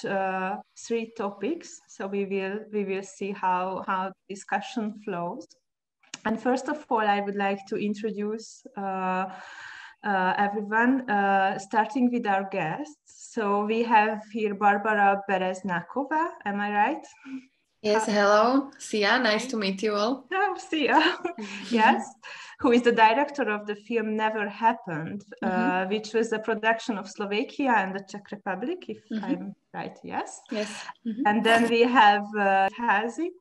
three topics. So we will see how the discussion flows. And first of all, I would like to introduce everyone, starting with our guests. So we have here Barbora Berezňáková. Am I right? Yes, hello. Sia, nice to meet you all. Oh, Sia. Yes, who is the director of the film Never Happened, which was a production of Slovakia and the Czech Republic, if I'm right, yes? Yes. And then we have Hazi,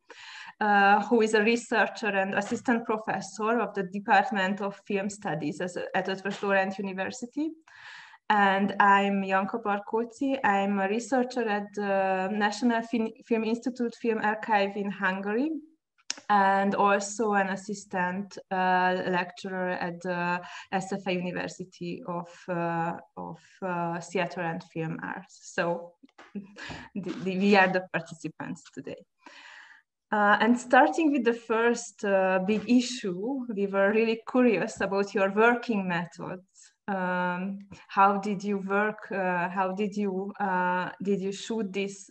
who is a researcher and assistant professor of the Department of Film Studies at Eötvös University. And I'm Janka Barkóczi. I'm a researcher at the National Film Institute Film Archive in Hungary, and also an assistant lecturer at the SFA University of Theatre and Film Arts. So we are the participants today. And starting with the first big issue, we were really curious about your working methods. How did you work? How did you shoot these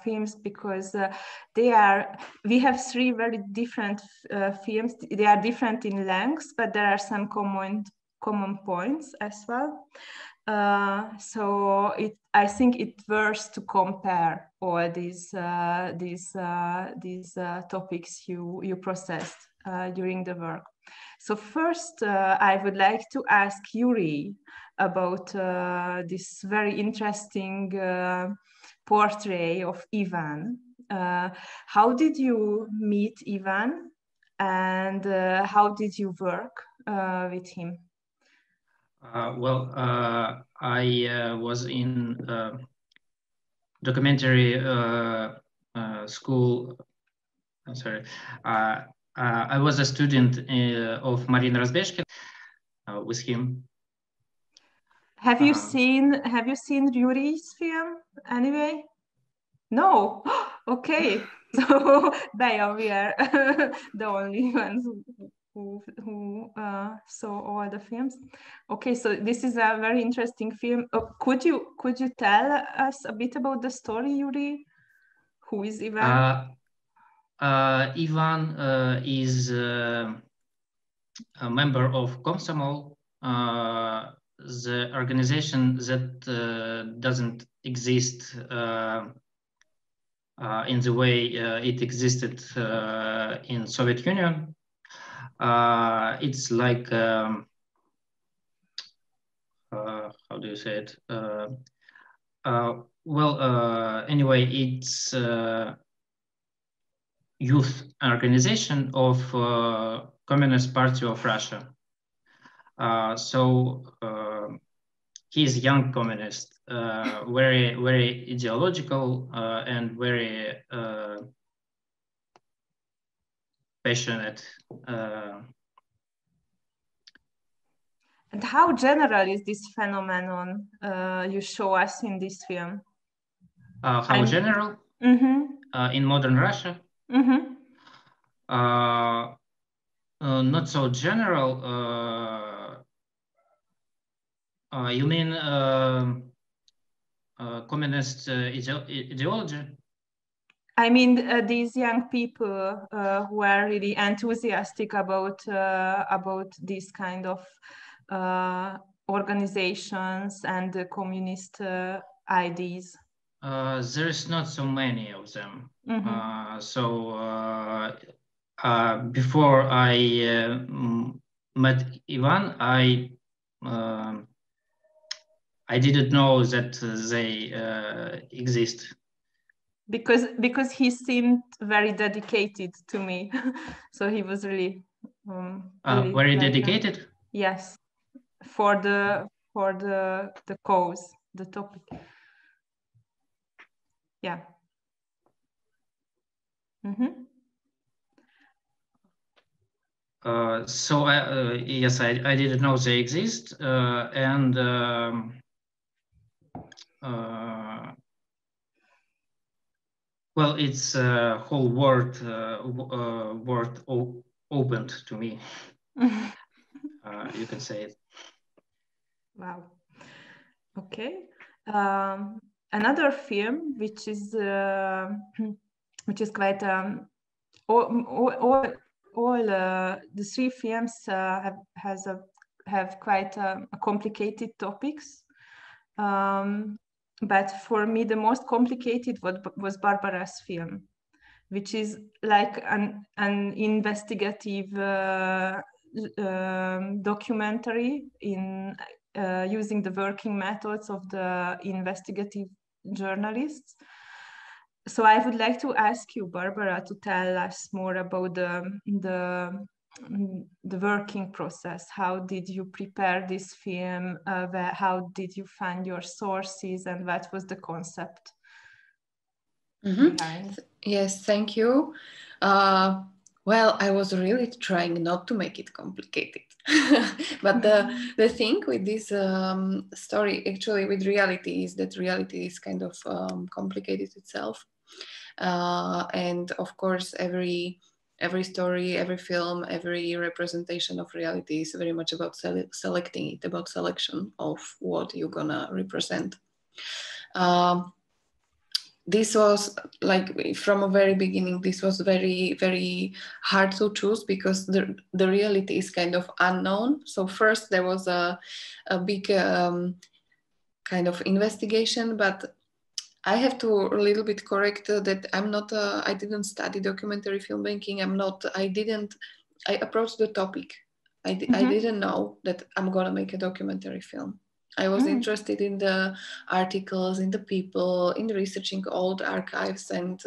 films? Because we have three very different films. They are different in lengths, but there are some common points as well. So I think it worth to compare all these topics you processed during the work. So first, I would like to ask Yuriy about this very interesting portrait of Ivan. How did you meet Ivan, and how did you work with him? I was in documentary school. I'm sorry. I was a student of Marina Razbeshkin with him. Have you seen Yuriy's film anyway? No. Okay. So Beja, we are the only ones who saw all the films. Okay, so this is a very interesting film. Could you tell us a bit about the story, Yuriy? Who is Ivan? Ivan is a member of Komsomol, the organization that doesn't exist in the way it existed in Soviet Union. It's like, how do you say it? Anyway, it's youth organization of Communist Party of Russia. So he's a young communist, very, very ideological and very passionate. And how general is this phenomenon you show us in this film? How general? In modern Russia? Not so general. You mean communist ideology? I mean these young people who are really enthusiastic about these kind of organizations and the communist ideas. There is not so many of them. Before I met Ivan, I didn't know that they exist. Because he seemed very dedicated to me, so he was really very dedicated. Yes, for the cause, the topic. Yeah. Yes, I didn't know they exist, and well, it's a whole world opened to me. You can say it. Wow. Okay. another film which is quite all the three films have quite complicated topics. But for me, the most complicated was Barbara's film, which is like an investigative documentary in using the working methods of the investigative journalists. So I would like to ask you, Barbara, to tell us more about the working process. How did you prepare this film? How did you find your sources, and what was the concept behind? Yes, thank you. Well, I was really trying not to make it complicated. But the thing with this story, actually with reality, is that reality is kind of complicated itself. And of course, every story, every film, every representation of reality is very much about selecting it, about selection of what you're gonna represent. This was like from a very beginning, this was very, very hard to choose because the reality is kind of unknown. So first there was a big kind of investigation, but I have to a little bit correct that I'm not, I didn't study documentary filmmaking. I approached the topic. I didn't know that I'm gonna make a documentary film. I was interested in the articles, in the people, in researching old archives, and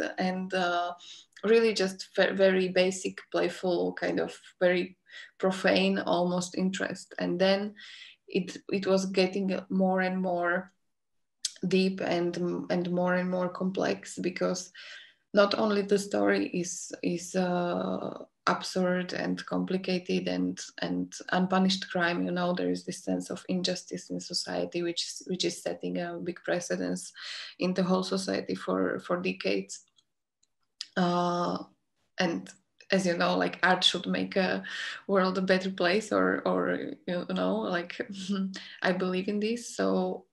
really just very basic, playful, kind of very profane, almost interest. And then it was getting more and more deep and more complex, because not only the story is absurd and complicated and unpunished crime, you know, there is this sense of injustice in society which is setting a big precedence in the whole society for decades. And as you know, like, art should make a world a better place, or you know, like I believe in this. So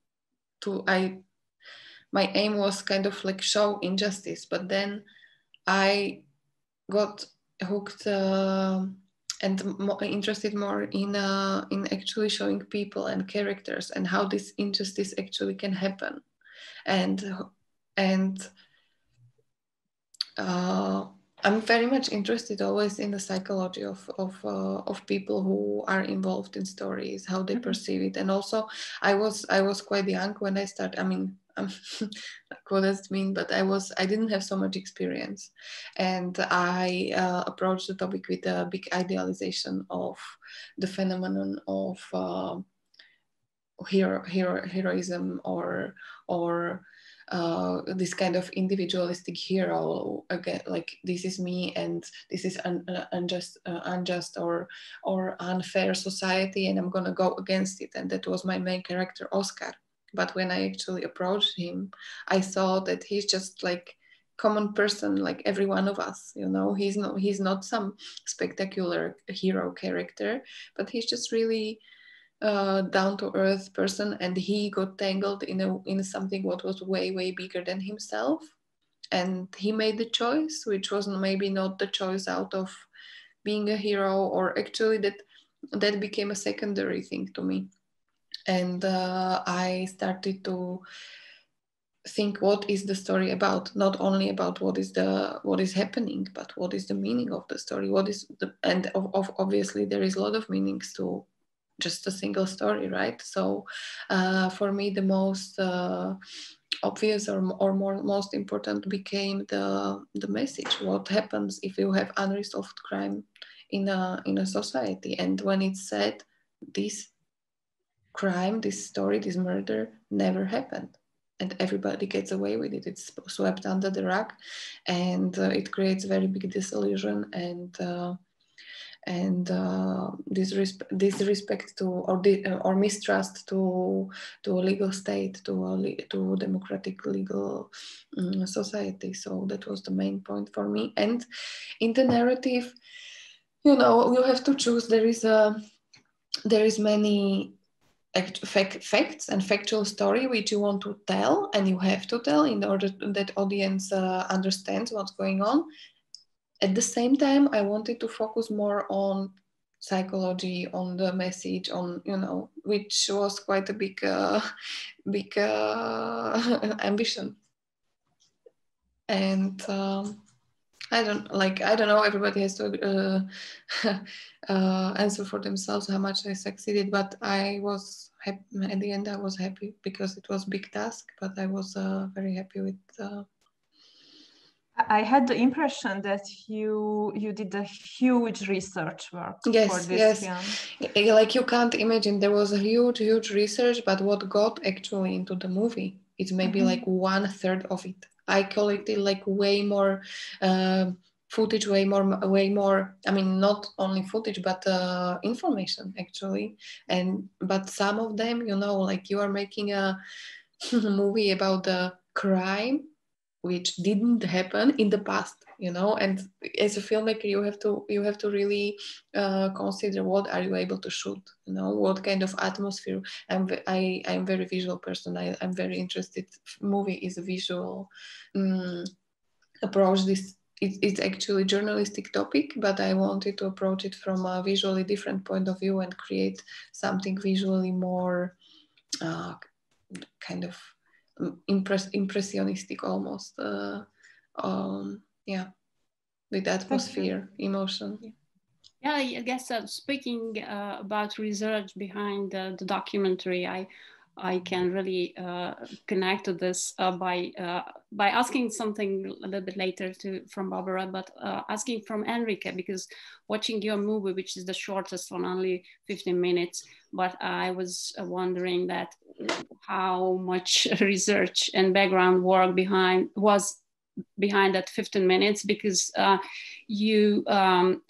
my aim was kind of like show injustice, but then I got hooked and interested more in actually showing people and characters and how this injustice actually can happen, and I'm very much interested always in the psychology of people who are involved in stories, how they perceive it. And also I was quite young when I started. I mean, what does it mean? But I didn't have so much experience, and I approached the topic with a big idealization of the phenomenon of heroism or this kind of individualistic hero, again, like, this is me and this is unjust or unfair society, and I'm gonna go against it. And that was my main character, Oscar. But when I actually approached him, I saw that he's just like common person, like every one of us, you know. He's not some spectacular hero character, but he's just really down-to-earth person, and he got tangled in something what was way bigger than himself, and he made the choice, which was maybe not the choice out of being a hero, or actually that became a secondary thing to me. And I started to think, what is the story about? Not only about what is happening, but what is the meaning of the story? Obviously there is a lot of meanings to just a single story, right? So for me, the most obvious or most important became the message. What happens if you have unresolved crime in a society? And when it's said, this crime, this story, this murder never happened, and everybody gets away with it. It's swept under the rug, and it creates very big disillusion and disrespect to or mistrust to a legal state, to democratic legal society. So that was the main point for me. And in the narrative, you know, you have to choose. There is many facts and factual story which you want to tell, and you have to tell in order that audience understands what's going on. At the same time, I wanted to focus more on psychology, on the message, on, you know, which was quite a big ambition. And I don't know, everybody has to answer for themselves how much I succeeded, but I was happy. At the end I was happy because it was a big task, but I was very happy with I had the impression that you did a huge research work for this film. Like, you can't imagine, there was a huge research, but what got actually into the movie is maybe like 1/3 of it. I collected like way more footage, way more. I mean, not only footage, but information actually. But some of them, you know, like you are making a movie about the crime which didn't happen in the past, you know. And as a filmmaker, you have to really consider what are you able to shoot, you know, what kind of atmosphere. I'm very visual person. I'm very interested. Movie is a visual approach. It's actually journalistic topic, but I wanted to approach it from a visually different point of view and create something visually more kind of impressionistic almost, with atmosphere, emotion. Yeah, I guess speaking about research behind the documentary, I can really connect to this by asking something a little bit later from Barbora, but asking from Henrique, because watching your movie, which is the shortest one, only 15 minutes, but I was wondering that how much research and background work was behind that 15 minutes, because you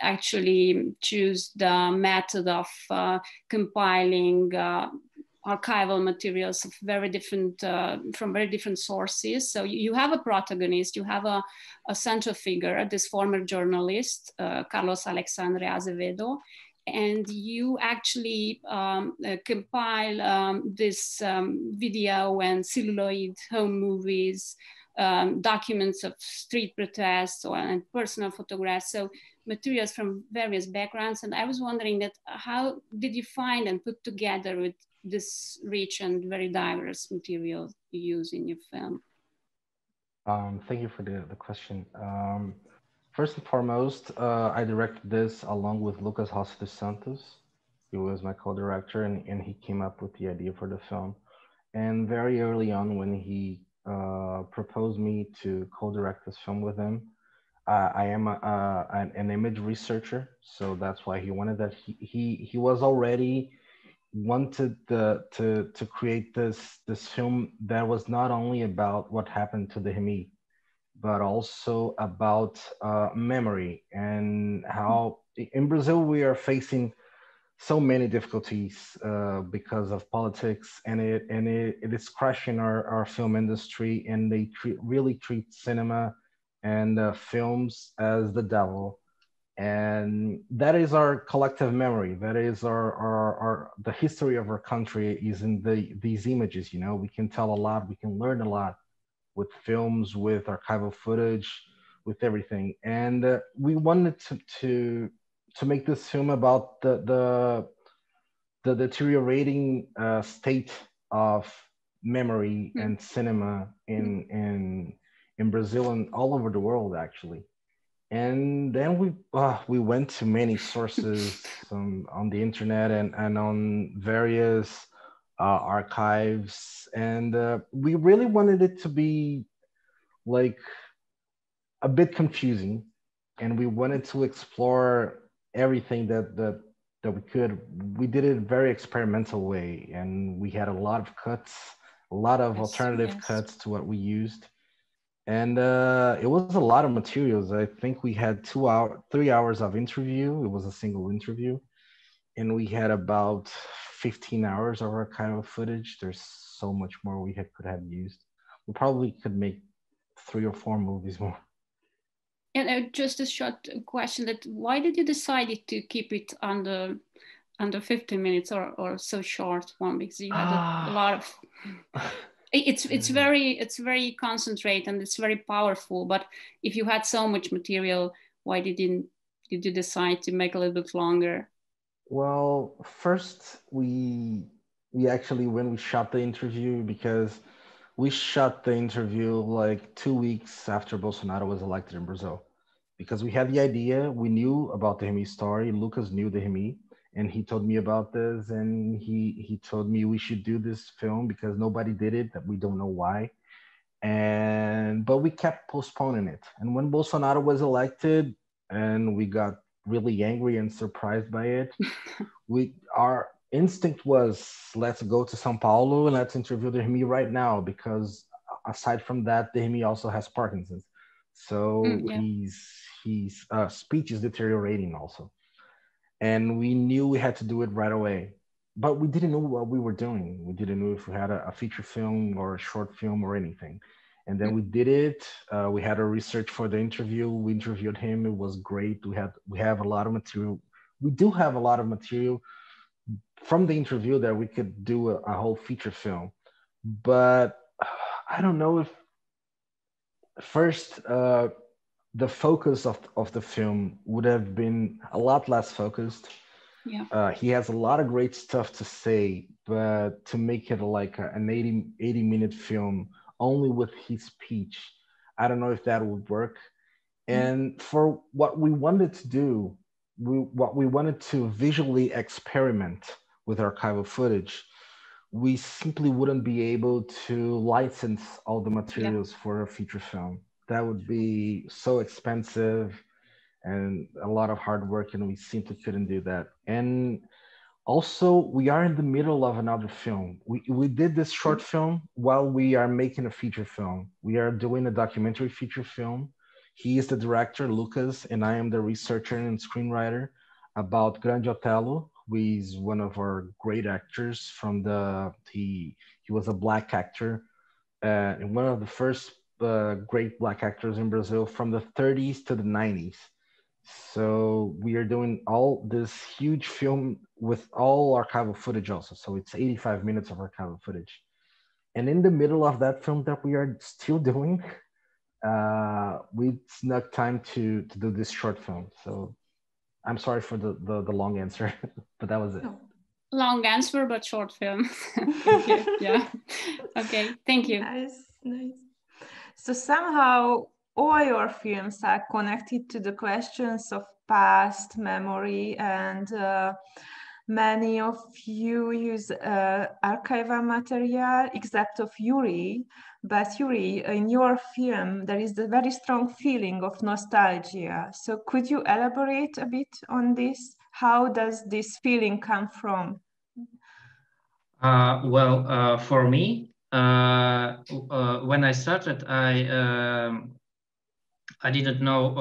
actually choose the method of compiling archival materials of from very different sources. So you have a protagonist, you have a central figure, this former journalist, Carlos Alexandre Azevedo, and you actually compile this video and celluloid home movies, documents of street protests and personal photographs, so materials from various backgrounds. And I was wondering that how did you find and put together with this rich and very diverse material you use in your film? Thank you for the question. First and foremost, I directed this along with Lucas Rossi dos Santos. He was my co-director, and he came up with the idea for the film. And very early on, when he proposed me to co-direct this film with him, I am an image researcher, so that's why he wanted that. He was already wanted to create this film that was not only about what happened to the Hemi, but also about memory, and how in Brazil we are facing so many difficulties because of politics, and it is crushing our film industry, and they really treat cinema and films as the devil. And that is our collective memory. That is our the history of our country is in these images. You know, we can tell a lot, we can learn a lot with films, with archival footage, with everything. And we wanted to make this film about the deteriorating state of memory and cinema in Brazil and all over the world, actually. And then we went to many sources on the internet and on various archives, and we really wanted it to be like a bit confusing, and we wanted to explore everything that we could. We did it very experimental way, and we had a lot of cuts, a lot of alternative cuts to what we used. And it was a lot of materials. I think we had 3 hours of interview. It was a single interview. And we had about 15 hours of archival footage. There's so much more we could have used. We probably could make 3 or 4 movies more. And just a short question: that why did you decide to keep it under 15 minutes or so short one, because you had a lot of it's very concentrated and it's very powerful. But if you had so much material, why did you decide to make a little bit longer? Well, first we actually, when we shot the interview, because we shot the interview like 2 weeks after Bolsonaro was elected in Brazil, because we had the idea, we knew about the Remy story. Lucas knew the Remy, and he told me about this, and he told me we should do this film because nobody did it, that we don't know why. But we kept postponing it. And when Bolsonaro was elected and we got really angry and surprised by it, our instinct was, let's go to São Paulo and let's interview the Remy right now, because aside from that, the Remy also has Parkinson's. So his speech is deteriorating also. And we knew we had to do it right away, but we didn't know what we were doing. We didn't know if we had a feature film or a short film or anything. And then we did it. We had a research for the interview. We interviewed him. It was great. We have a lot of material. We do have a lot of material from the interview that we could do a whole feature film. But I don't know if first, the focus of the film would have been a lot less focused. Yeah. He has a lot of great stuff to say, but to make it like an 80 minute film only with his speech, I don't know if that would work. And for what we wanted to do, what we wanted to visually experiment with archival footage, we simply wouldn't be able to license all the materials for a feature film. That would be so expensive and a lot of hard work, and we simply couldn't do that. And also, we are in the middle of another film. We did this short film while we are making a feature film. We are doing a documentary feature film. He is the director, Lucas, and I am the researcher and screenwriter, about Grande Otelo, who is one of our great actors from he was a Black actor, and one of the first great Black actors in Brazil from the 30s to the 90s. So we are doing all this huge film with all archival footage also. So it's 85 minutes of archival footage. And in the middle of that film that we are still doing, we snuck time to do this short film. So I'm sorry for the long answer, but that was it. Long answer, but short film. Thank you. Yeah. Okay, thank you. Nice. So somehow all your films are connected to the questions of past memory, and many of you use archival material, except of Yuriy. But Yuriy, in your film, there is a very strong feeling of nostalgia. So could you elaborate a bit on this? How does this feeling come from? For me, when I started, I didn't know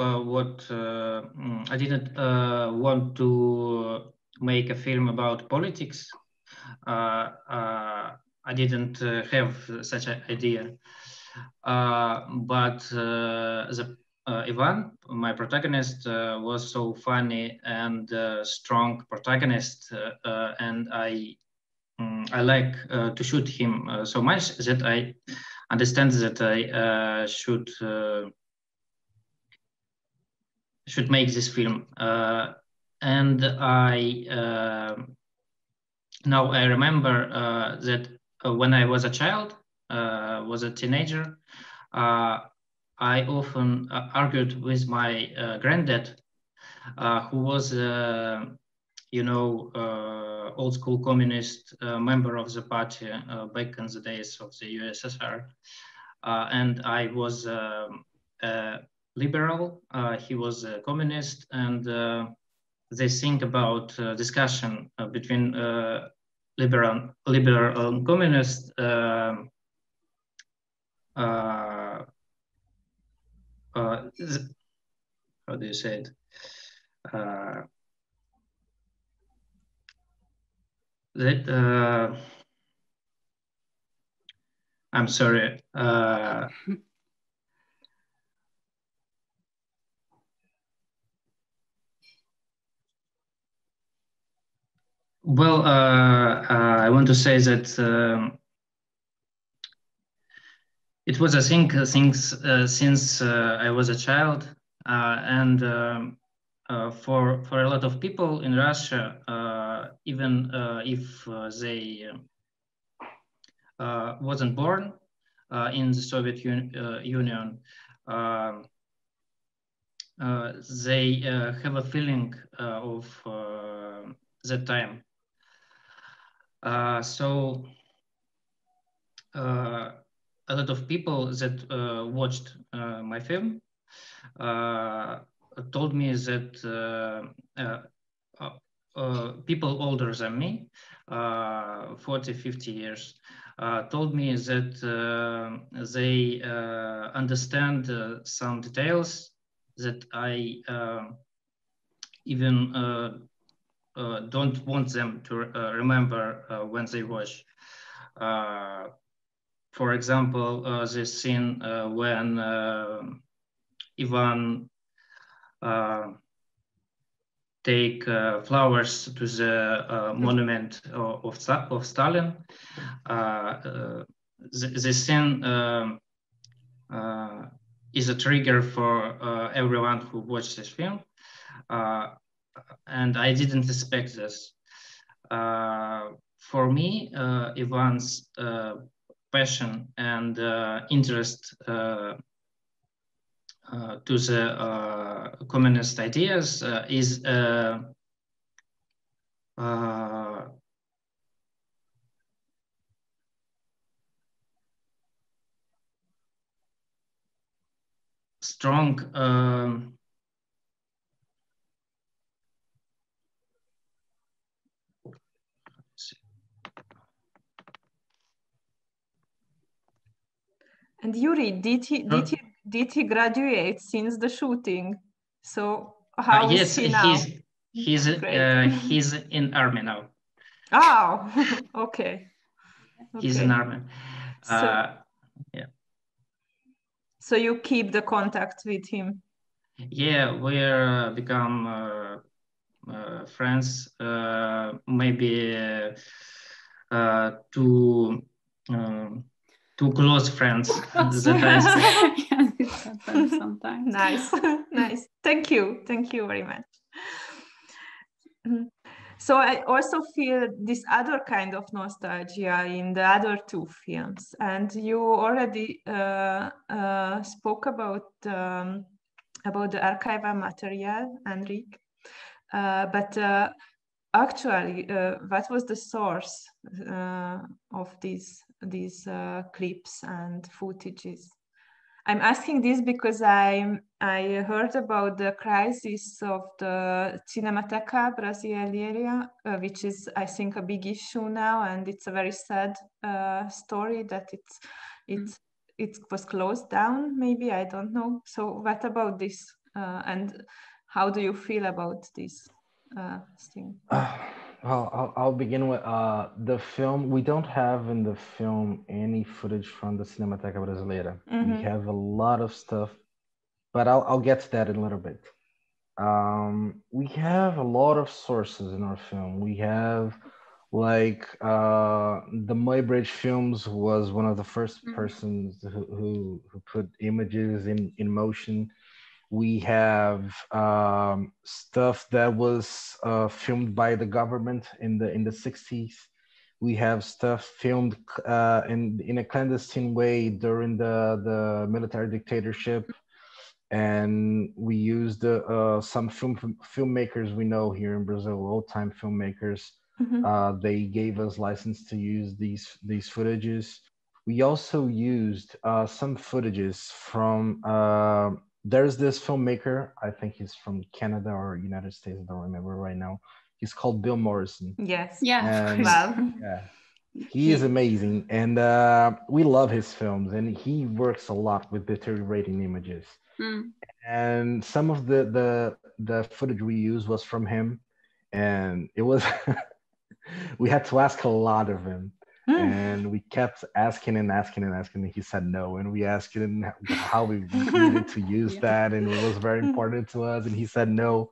I didn't want to make a film about politics. I didn't have such an idea. But Ivan, my protagonist, was so funny and strong protagonist, and I like to shoot him so much that I understand that I should make this film. And now I remember that when I was a child, was a teenager, I often argued with my granddad, who was, old school communist member of the party back in the days of the USSR. And I was liberal, he was a communist, and they think about discussion between liberal and communist how do you say it? I'm sorry. Well, I want to say that it was a thing since I was a child, and for a lot of people in Russia, even if they wasn't born in the Soviet Union, they have a feeling of that time. So a lot of people that watched my film told me that people older than me, 40, 50 years, told me that they understand some details that I even don't want them to remember when they watch. For example, this scene when Ivan take flowers to the monument of Stalin. This scene is a trigger for everyone who watched this film. And I didn't expect this. For me, Ivan's passion and interest to the communist ideas is strong And Yuriy, did he graduate since the shooting? So how is he now? He's in army now. Oh, okay. He's in army. Yeah. So you keep the contact with him? Yeah, we're become friends. Maybe two close friends. Sometimes. Nice, nice. Thank you very much. So I also feel this other kind of nostalgia in the other two films, and you already spoke about the archival material, Henrique. But actually, what was the source of these clips and footages? I'm asking this because I heard about the crisis of the Cinemateca Brasileira, which is, I think, a big issue now, and it's a very sad story that it was closed down. Maybe, I don't know. So, what about this? And how do you feel about this thing? Well, I'll begin with the film. We don't have in the film any footage from the Cinemateca Brasileira. We have a lot of stuff, but I'll get to that in a little bit. We have a lot of sources in our film. We have like the Muybridge Films was one of the first persons who put images in motion. We have stuff that was filmed by the government in the 60s. We have stuff filmed in a clandestine way during the military dictatorship. And we used some filmmakers we know here in Brazil, old-time filmmakers. They gave us license to use these footages. We also used some footages from there's this filmmaker, I think he's from Canada or United States, I don't remember right now. He's called Bill Morrison. Yes. Yeah. And, yeah. He is amazing, and we love his films, and he works a lot with deteriorating images. And some of the footage we used was from him, and it was we had to ask a lot of him. And we kept asking and asking and asking, and he said no. And we asked him how we needed to use that, and it was very important to us, and he said no.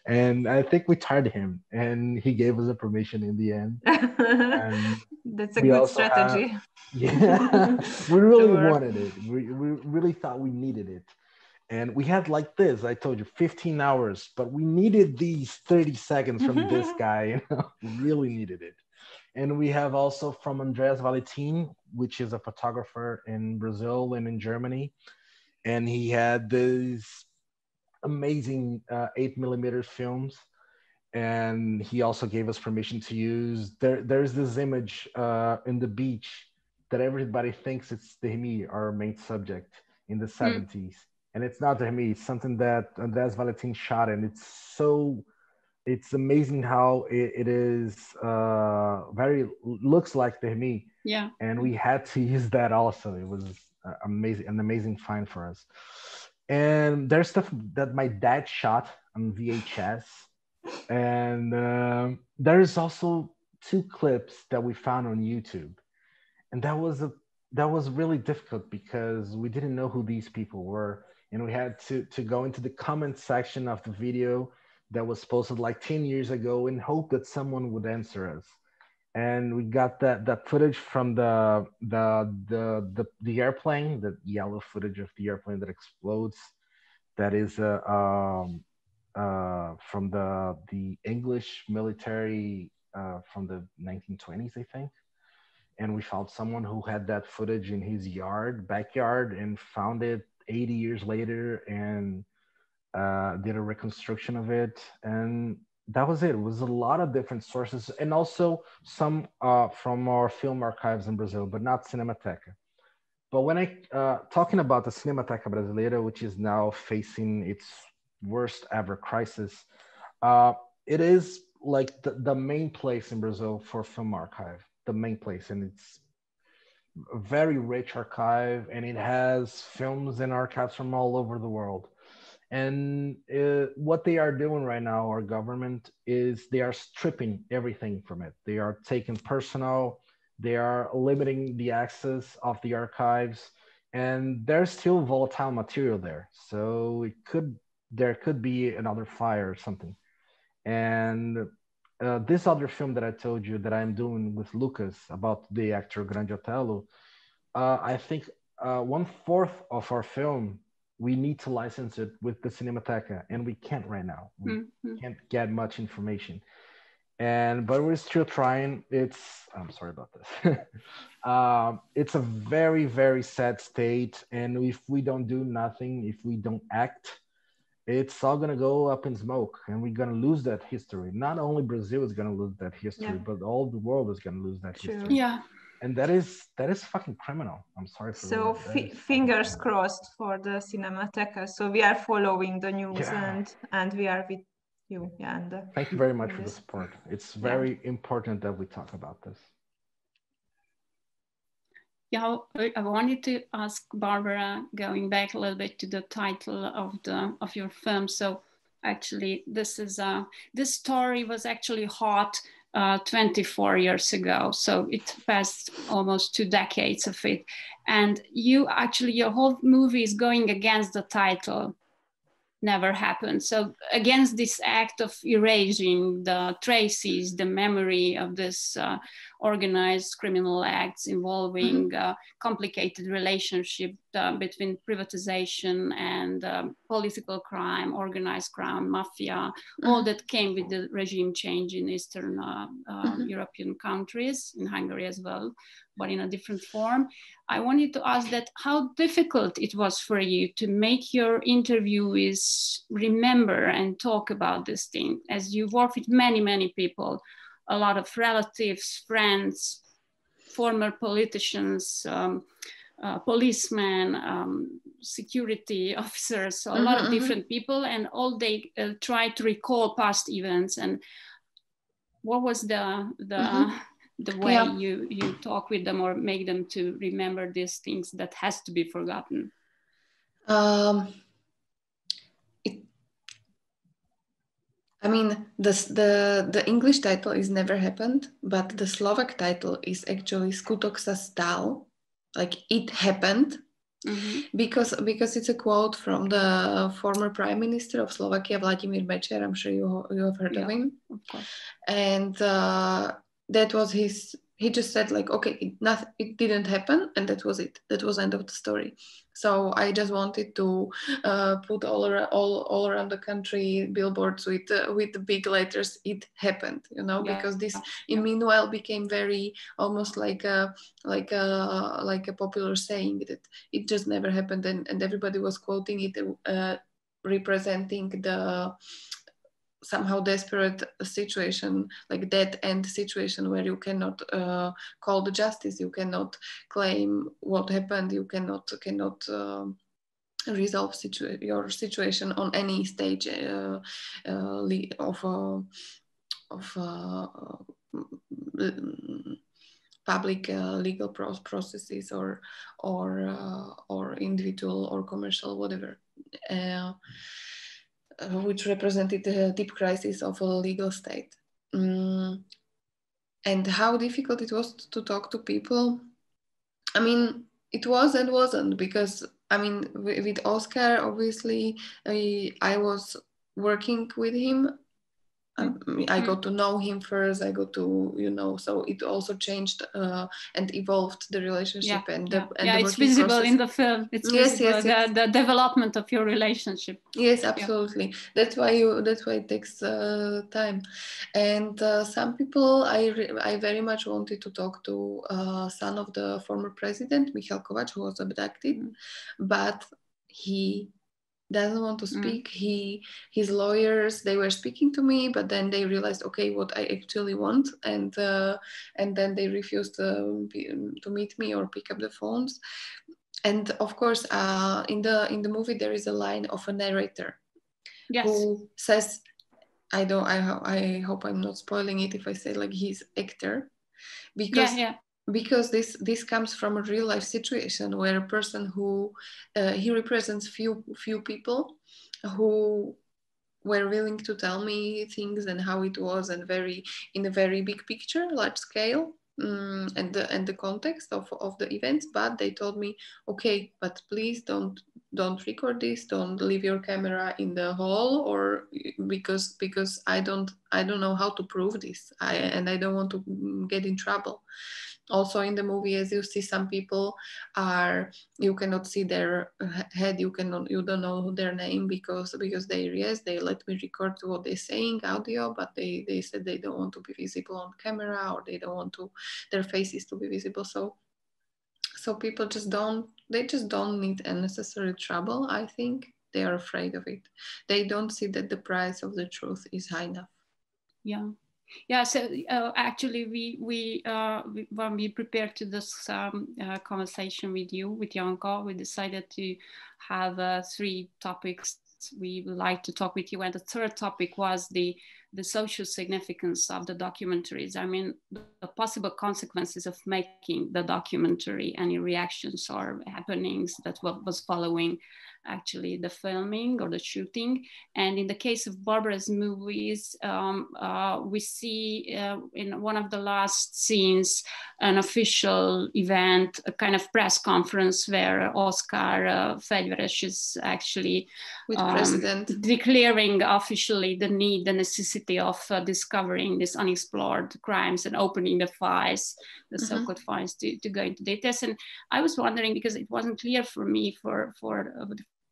And I think we tired him, and he gave us a permission in the end. And that's a good strategy. We really wanted it. We really thought we needed it. And we had like this, I told you, 15 hours, but we needed these 30 seconds from this guy, you know, we really needed it. And we have also from Andreas Valentin, which is a photographer in Brazil and in Germany. And he had these amazing 8mm films. And he also gave us permission to use, there's this image in the beach that everybody thinks it's Dehmi, our main subject, in the 70s. And it's not Dehmi, it's something that Andreas Valentin shot, and it's amazing how it is looks like Dehmi. Yeah. And we had to use that also. It was an amazing find for us. And there's stuff that my dad shot on VHS. And there's also 2 clips that we found on YouTube. And that was really difficult because we didn't know who these people were. And we had to go into the comment section of the video that was posted like 10 years ago and hope that someone would answer us. And we got that footage from the airplane, the yellow footage of the airplane that explodes. That is from the English military from the 1920s, I think. And we found someone who had that footage in his backyard, and found it 80 years later and did a reconstruction of it. And that was it. It was a lot of different sources, and also some from our film archives in Brazil, but not Cinemateca. But when talking about the Cinemateca Brasileira, which is now facing its worst ever crisis, it is like the main place in Brazil for film archive, the main place. And it's a very rich archive, and it has films and archives from all over the world. And what they are doing right now, our government, is they are stripping everything from it. They are taking personnel, they are limiting the access of the archives, and there's still volatile material there. So there could be another fire or something. And this other film that I told you that I'm doing with Lucas about the actor Grande Otelo, I think 1/4 of our film, we need to license it with the Cinemateca, and we can't right now. We can't get much information. But we're still trying. I'm sorry about this. It's a very, very sad state. And if we don't do nothing, if we don't act, it's all going to go up in smoke, and we're going to lose that history. Not only Brazil is going to lose that history, but all the world is going to lose that history. Yeah. And that is fucking criminal. I'm sorry for so fingers crossed for the Cinemateca. So we are following the news, and we are with you. Yeah, and thank you very much for the support. It's very important that we talk about this. Yeah, I wanted to ask Barbora, going back a little bit to the title of your film. So actually, this story was actually hot 24 years ago. So it passed almost 2 decades of it. And your whole movie is going against the title, Never Happened. So against this act of erasing the traces, the memory of this organized criminal acts involving complicated relationship between privatization and political crime, organized crime, mafia, all that came with the regime change in Eastern European countries, in Hungary as well, but in a different form. I wanted to ask that how difficult it was for you to make your interviewees remember and talk about this thing, as you work with many, many people, a lot of relatives, friends, former politicians, policemen, security officers, so a lot of different people, and all they try to recall past events. And what was the way you talk with them or make them to remember these things that has to be forgotten? I mean, the English title is Never Happened, but the Slovak title is actually Skutok sa stal, like it happened, because it's a quote from the former Prime Minister of Slovakia, Vladimír Mečiar. I'm sure you have heard of him. Of course. And that was his. He just said like, okay, it didn't happen, and that was it. That was end of the story. So I just wanted to put all around the country billboards with the big letters. It happened, because this meanwhile became very almost like a popular saying that it just never happened, and everybody was quoting it, representing the somehow desperate situation, like dead end situation, where you cannot call the justice, you cannot claim what happened, you cannot resolve your situation on any stage of public legal processes or individual or commercial, whatever. Which represented the deep crisis of a legal state. And how difficult it was to talk to people. I mean, it was and wasn't, because, I mean, with Oscar, obviously, I was working with him. I got to know him first. I got to, so it also changed and evolved the relationship and the it's visible process. In the film. It's visible, the development of your relationship. Yes, absolutely. That's why it takes time. And some people, I very much wanted to talk to son of the former president, Michal Kovač, who was abducted, but he doesn't want to speak. His lawyers, they were speaking to me, but then they realized, okay, what I actually want, and then they refused to meet me or pick up the phones. And of course, in the movie there is a line of a narrator who says, I hope I'm not spoiling it if I say like he's actor, because this comes from a real life situation where a person who he represents few people who were willing to tell me things and how it was, and in a very big picture, large scale, and the context of the events. But they told me, okay, but please don't record this, don't leave your camera in the hall, or because I don't know how to prove this, and I don't want to get in trouble. Also in the movie, as you see, some people you cannot see their head, you don't know their name, because they let me record what they're saying, audio, but they said they don't want to be visible on camera, or they don't want their faces to be visible. So people just don't need unnecessary trouble. I think they are afraid of it. They don't see that the price of the truth is high enough. Yeah, so actually we when we prepared to this conversation with you, with Janka, we decided to have 3 topics we would like to talk with you. And the third topic was the social significance of the documentaries. I mean, the possible consequences of making the documentary, any reactions or happenings that was following actually the filming or the shooting. And in the case of Barbora's movies, we see in one of the last scenes an official event, a kind of press conference where Oscar Fegyveres is actually declaring officially the necessity of discovering these unexplored crimes and opening the files, the so-called files, to go into details. And I was wondering, because it wasn't clear for me for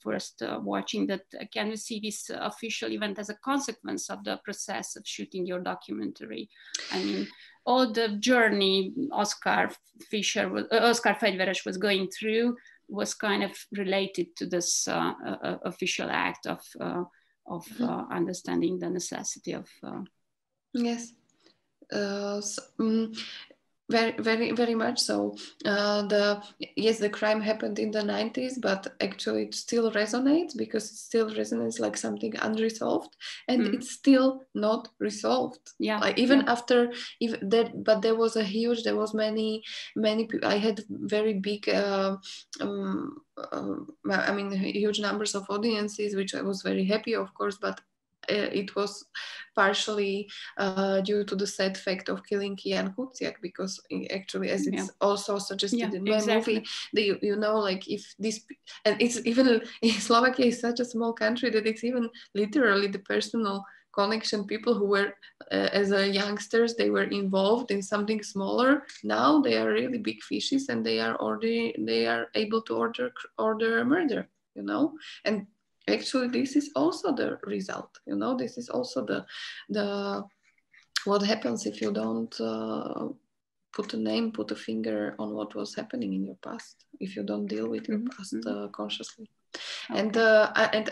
first watching that, can you see this official event as a consequence of the process of shooting your documentary? I mean, all the journey Oscar Fegyveres was going through was kind of related to this official act of understanding the necessity of. Yes. Very, very, very much so. The crime happened in the 90s, but actually it still resonates, because it still resonates like something unresolved, and it's still not resolved. Yeah. Like even after, but there was many people. I had very big, huge numbers of audiences, which I was very happy, of course, but it was partially due to the sad fact of killing Jan Kuciak, because actually, as it's also suggested in my movie, you know, like if this, and it's even, Slovakia is such a small country that it's even literally the personal connection, people who were as a youngsters, they were involved in something smaller. Now they are really big fishes, and they are able to order a murder, you know. And actually this is also the result, you know, this is also the what happens if you don't put a finger on what was happening in your past, if you don't deal with your past consciously. Okay. And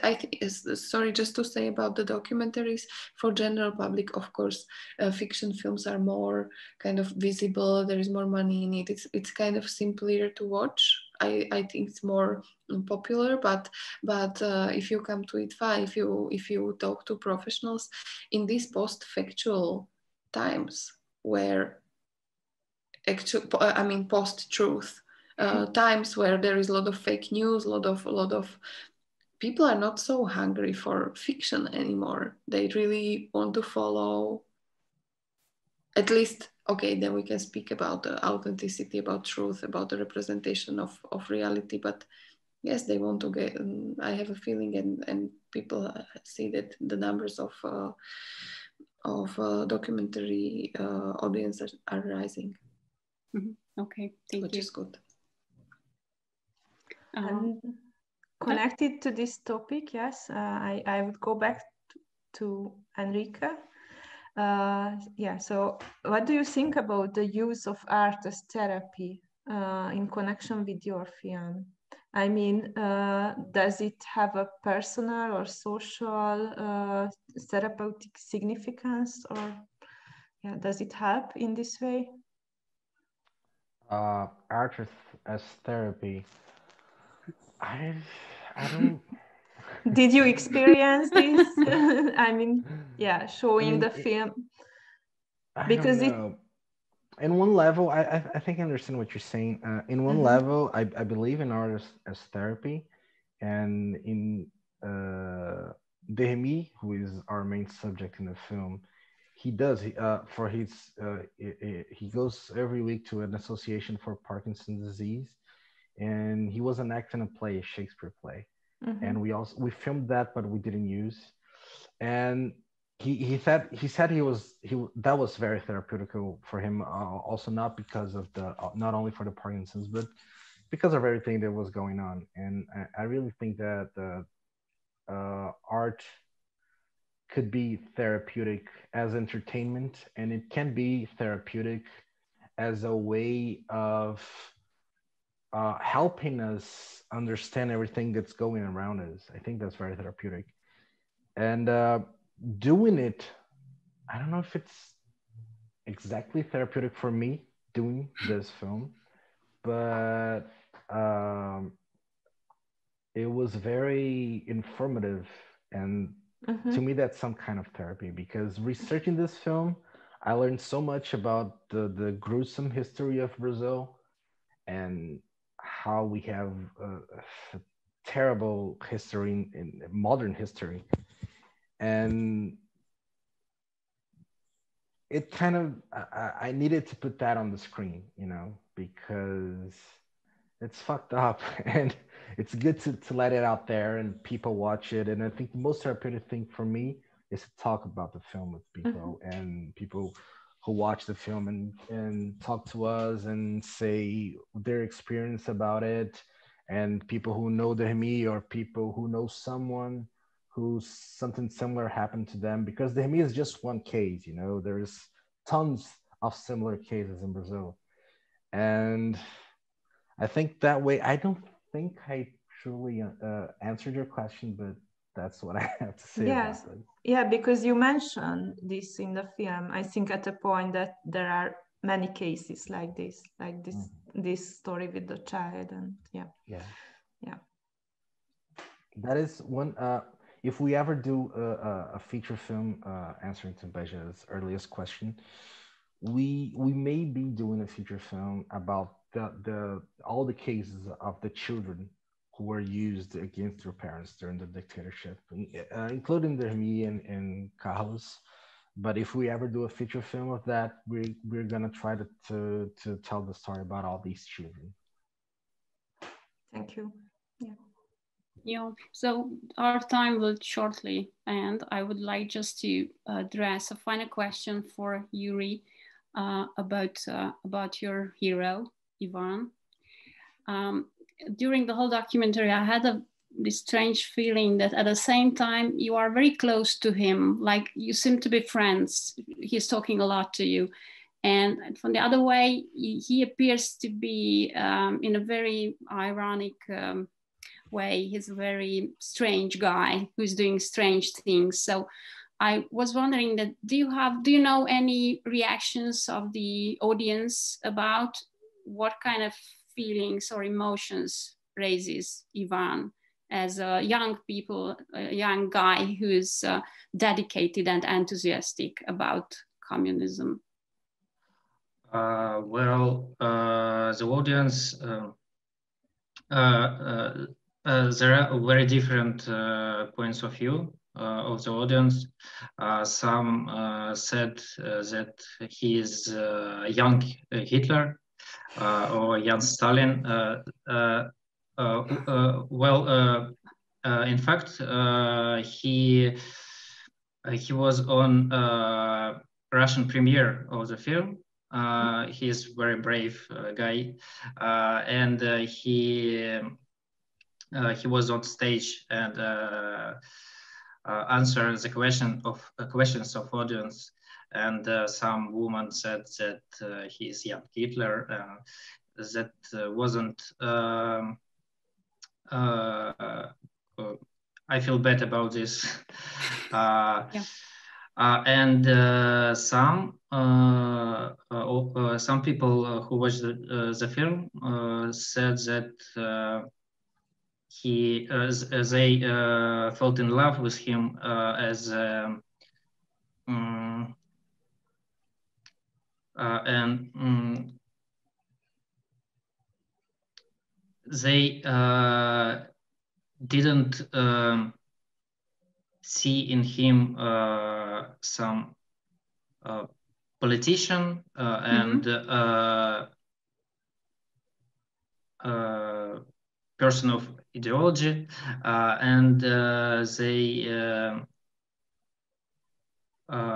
I think, sorry, just to say about the documentaries, for general public, of course, fiction films are more kind of visible. There is more money in it. It's kind of simpler to watch. I think it's more popular. But if you come to it, if you talk to professionals in these post-factual times, where post-truth. Times where there is a lot of fake news, a lot of people are not so hungry for fiction anymore. They really want to follow, at least, okay, then we can speak about the authenticity, about truth, about the representation of reality. But yes, they want to get, I have a feeling, and people see that the numbers of documentary audiences are rising. Okay, thank you. Which is good. And connected to this topic, yes, I would go back to Henrique. So what do you think about the use of art as therapy in connection with your film? I mean, does it have a personal or social therapeutic significance, or does it help in this way? Art as therapy. I don't. Did you experience this? I mean, showing the film. Because in one level, I think I understand what you're saying. In one level, I believe in art as therapy, and in Dehemi, who is our main subject in the film, he does. He goes every week to an association for Parkinson's disease, and he was an actor in a play, a Shakespeare play, and we filmed that, but we didn't use. And he said that was very therapeutical for him, also not because of not only for the Parkinson's, but because of everything that was going on. And I really think that art could be therapeutic as entertainment, and it can be therapeutic as a way of helping us understand everything that's going around us. I think that's very therapeutic. And doing it, I don't know if it's exactly therapeutic for me doing this film, but it was very informative, and to me that's some kind of therapy, because researching this film, I learned so much about the gruesome history of Brazil, and how we have a terrible history in modern history. And it kind of, I needed to put that on the screen, you know, because it's fucked up, and it's good to let it out there and people watch it. And I think the most therapeutic thing for me is to talk about the film with people, and people who watch the film and talk to us and say their experience about it, and people who know me, or people who know someone who something similar happened to them, because the is just one case, you know, there's tons of similar cases in Brazil. And I think that way, I don't think I truly answered your question, but that's what I have to say about it. Yeah, because you mentioned this in the film, I think at a point that there are many cases like this this story with the child. And yeah. That is one. If we ever do a feature film, answering to Beja's earliest question, we may be doing a feature film about all the cases of the children who were used against their parents during the dictatorship, including Dermi and Carlos. But if we ever do a feature film of that, we're gonna try to tell the story about all these children. Thank you. Yeah. Yeah, so our time will shortly end. I would like just to address a final question for Yuriy about your hero, Ivan. During the whole documentary, I had this strange feeling that at the same time you are very close to him, like you seem to be friends. He's talking a lot to you. And from the other way, he appears to be in a very ironic way. He's a very strange guy who's doing strange things. So I was wondering that do you know any reactions of the audience about what kind of feelings or emotions raises Ivan as a young guy who is dedicated and enthusiastic about communism? The audience, there are very different points of view of the audience. Some said that he is young Hitler or young Stalin. In fact, he was on Russian premiere of the film. He is a very brave guy, and he was on stage and answered the questions of audience. And some woman said that he is young Hitler. That wasn't. I feel bad about this. Yeah. And some people who watched the film said that they felt in love with him as they didn't see in him some politician and person of ideology, and they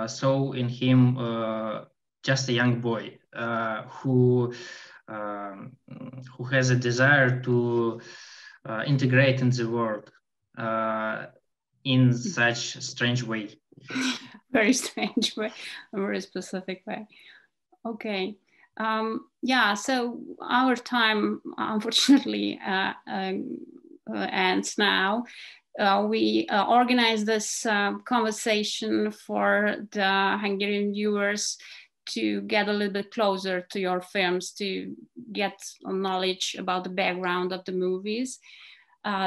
saw in him just a young boy who has a desire to integrate in the world in such a strange way. Very strange way, a very specific way. Okay. Yeah, so our time unfortunately ends now. We organized this conversation for the Hungarian viewers to get a little bit closer to your films, to get knowledge about the background of the movies.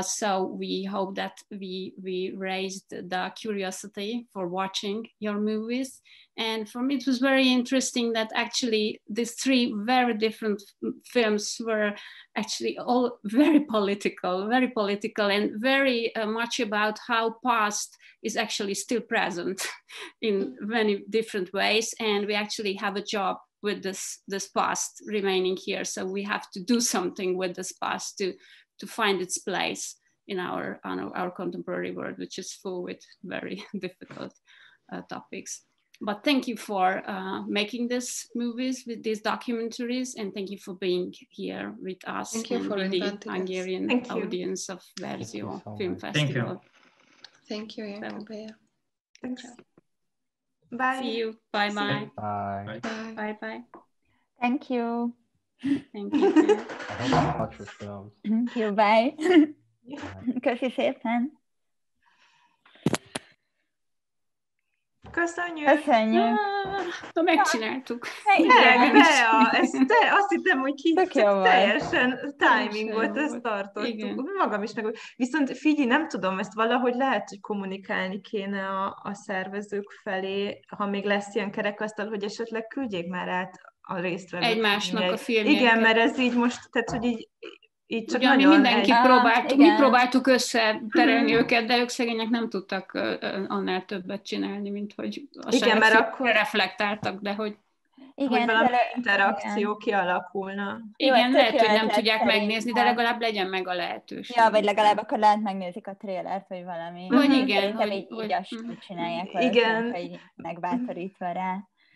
So we hope that we raised the curiosity for watching your movies. And for me, it was very interesting that actually these three very different films were actually all very political and very much about how past is actually still present in many different ways. And we actually have a job with this past remaining here. So we have to do something with this past to find its place in our contemporary world, which is full with very difficult topics. But thank you for making these movies, with these documentaries, and thank you for being here with us. Thank you for the Hungarian audience of Verzio Film Festival. Thank you, Janka. Thanks. Bye. See you. Bye-bye. Bye. Bye-bye. Thank you. Thank you. I hope you watch your films. Thank you. Bye. Köszi szépen. Köszönjük! Köszönjük! Megcsináltuk. Azt hittem, hogy teljesen timingot ezt tartottuk. Igen. Magam is meg. Viszont figyelj, nem tudom, ezt valahogy lehet, hogy kommunikálni kéne a szervezők felé, ha még lesz ilyen kerekasztal, hogy esetleg küldjék már át a résztvevők. Egymásnak a filmjeiket. Igen, mert ez így most, tehát hogy így így csak ugye, nagyon mi mindenki próbáltuk, mi próbáltuk összeterelni őket, de ők szegények nem tudtak annál többet csinálni, mint hogy a saját akkor reflektáltak, de hogy valami interakció kialakulna. Igen, lehet, hogy nem tudják megnézni, de legalább legyen meg a lehetőség. Ja, vagy legalább akkor lehet megnézik a trélert, vagy valami. Vagy igen. Így azt csinálják valószínűleg, hogy megbátorítva rá.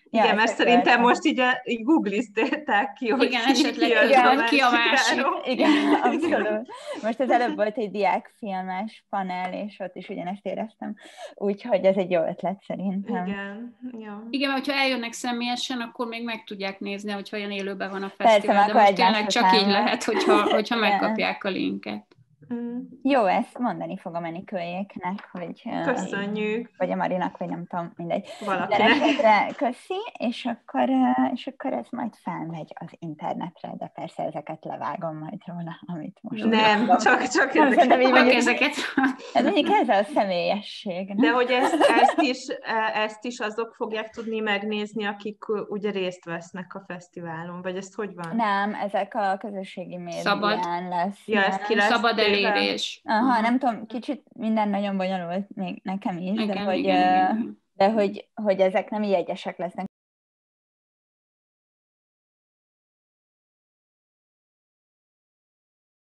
Igen, ja, mert szerintem most így googlizták ki, hogy igen, esetleg ki a másik. Igen, abszolút. Most az előbb volt egy Diák filmes panel, és ott is ugyanezt éreztem. Úgyhogy ez egy jó ötlet szerintem. Igen, ja. Igen, mert hogyha eljönnek személyesen, akkor még meg tudják nézni, hogyha olyan élőben van a fesztivál, de most tényleg csak így lehet, hogyha megkapják a linket. Jó, ezt mondani fogom Enikőjéknek, hogy... Köszönjük. Vagy a Marinak, vagy nem tudom, mindegy. Valakinek. De köszi, és akkor ez majd felmegy az internetre, de persze ezeket levágom majd róla, amit most... Nem, csak ezeket. Ez mondjuk ez a személyesség. Nem? De hogy ezt is azok fogják tudni megnézni, akik ugye részt vesznek a fesztiválon, vagy ezt hogy van? Nem, ezek a közösségi médián lesz. Ja, ez ki lesz szabad elérés. Aha, nem tudom, kicsit minden nagyon bonyolult még nekem is, de hogy ezek nem jegyesek lesznek.